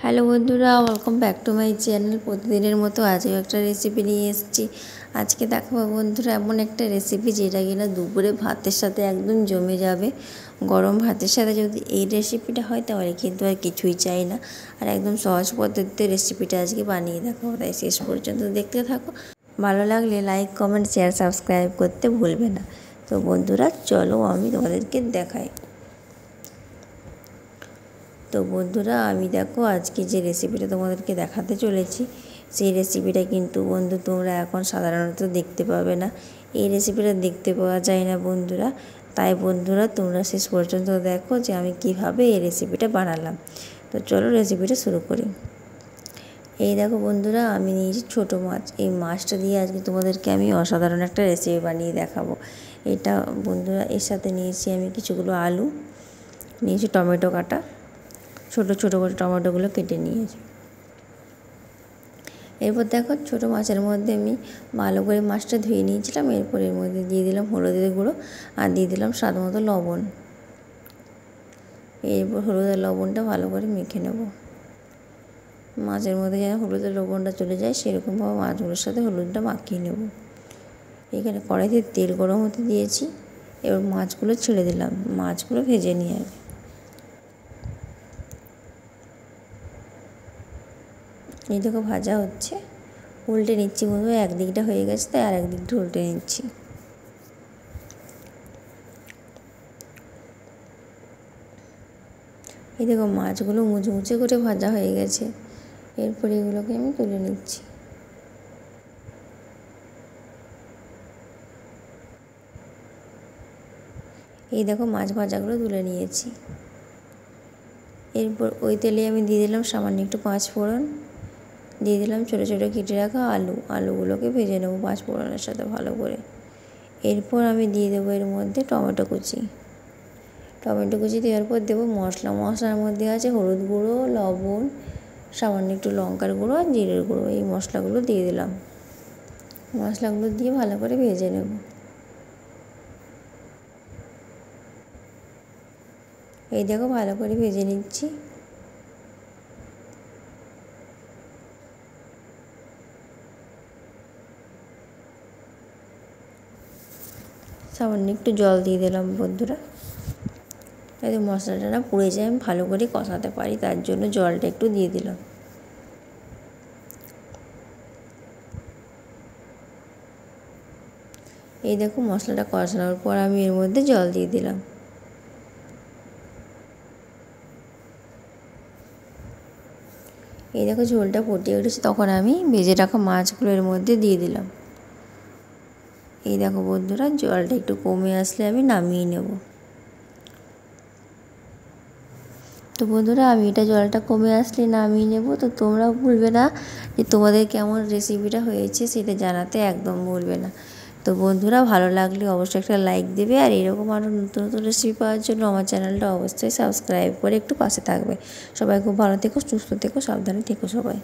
Hello বন্ধুরা, welcome back to my channel. প্রতিদিনের মতো আজও একটা রেসিপি নিয়ে এসেছি। আজকে দেখাবো বন্ধুরা এমন একটা রেসিপি যেটা কিনা দুপুরে ভাতের সাথে একদম জমে যাবে। গরম ভাতের সাথে যদি এই রেসিপিটা হয় তাহলে কিন্তু আর কিছুই চাই না। আর একদম সহজ পদ্ধতিতে রেসিপিটা আজকে বানিয়ে দেখাবো, তাই শেষ পর্যন্ত দেখতে থাকো। ভালো লাগলে লাইক, কমেন্ট, শেয়ার, সাবস্ক্রাইব করতে ভুলবে না। তো বন্ধুরা চলো আমি তোমাদেরকে দেখাই। তো বন্ধুরা আমি দেখো আজকে যে রেসিপিটা তোমাদেরকে দেখাতে চলেছি, সেই রেসিপিটা কিন্তু বন্ধু তোমরা এখন সাধারণত দেখতে পাবে না। এই রেসিপিটা দেখতে পাওয়া যায় না বন্ধুরা। তাই বন্ধুরা তোমরা শেষ পর্যন্ত দেখো যে আমি কিভাবে এই রেসিপিটা বানালাম। তো চলো রেসিপিটা শুরু করি। এই দেখো বন্ধুরা আমি নিয়েছি ছোটো মাছ। এই মাছটা দিয়ে আজকে তোমাদেরকে আমি অসাধারণ একটা রেসিপি বানিয়ে দেখাবো। এটা বন্ধুরা এর সাথে নিয়েছি আমি কিছুগুলো আলু, নিয়েছি টমেটো কাটা, ছোটো ছোটো করে টমেটোগুলো কেটে নিয়েছি। এরপর দেখো ছোটো মাছের মধ্যে আমি ভালো করে মাছটা ধুয়ে নিয়েছিলাম। এরপর এর মধ্যে দিয়ে দিলাম হলুদের গুঁড়ো আর দিয়ে দিলাম স্বাদ মতো লবণ। এরপর হলুদের লবণটা ভালো করে মেখে নেব। মাছের মধ্যে যেন হলুদের লবণটা চলে যায় সেরকমভাবে মাছগুলোর সাথে হলুদটা মাখিয়ে নেব। এখানে কড়াইতে তেল গরম হতে দিয়েছি। এবার মাছগুলো ছেড়ে দিলাম, মাছগুলো ভেজে নিয়ে আসবে। এই দেখো ভাজা হচ্ছে, উল্টে নিচ্ছি বন্ধু। একদিকটা হয়ে গেছে তাই আর একদিকটা উল্টে নিচ্ছি। এই দেখো মাছগুলো মুচমুচে করে ভাজা হয়ে গেছে। এরপর এগুলোকে আমি তুলে নিচ্ছি। এই দেখো মাছ ভাজাগুলো তুলে নিয়েছি। এরপর ওই তেলে আমি দিয়ে দিলাম সামান্য একটু 5 ফোড়ন, দিয়ে দিলাম ছোটো ছোটো কেটে রাখা আলুগুলোকে ভেজে নেবো 5 ফোড়নের সাথে ভালো করে। এরপর আমি দিয়ে দেবো এর মধ্যে টমেটো কুচি দেওয়ার পর দেবো মশলার মধ্যে আছে হলুদ গুঁড়ো, লবণ, সামান্য একটু লঙ্কার গুঁড়ো আর জিরের গুঁড়ো। এই মশলাগুলো দিয়ে দিলাম। মশলাগুলো দিয়ে ভালো করে ভেজে নেব। এই দেখো ভালো করে ভেজে নিচ্ছি। সামান্য একটু জল দিয়ে দিলাম বন্ধুরা, যাতে মশলাটা না পুড়ে যায়, আমি ভালো করে কষাতে পারি, তার জন্য জলটা একটু দিয়ে দিলাম। এই দেখো মশলাটা কষানোর পর আমি এর মধ্যে জল দিয়ে দিলাম। এই দেখো ঝোলটা ফুটিয়ে উঠেছে, তখন আমি ভেজে রাখা মাছগুলো এর মধ্যে দিয়ে দিলাম। এই দেখো বন্ধুরা জলটা একটু কমে আসলে আমি নামিয়ে নেব। তো বন্ধুরা আমি এটা জলটা কমে আসলে নামিয়ে নেব। তো তোমরাও ভুলবে না যে তোমাদের কেমন রেসিপিটা হয়েছে সেটা জানাতে একদম ভুলবে না। তো বন্ধুরা ভালো লাগলে অবশ্যই একটা লাইক দেবে, আর এরকম আরও নতুন নতুন রেসিপি পাওয়ার জন্য আমার চ্যানেলটা অবশ্যই সাবস্ক্রাইব করে একটু পাশে থাকবে। সবাই খুব ভালো থেকো, সুস্থ থেকো, সাবধানে থেকো সবাই।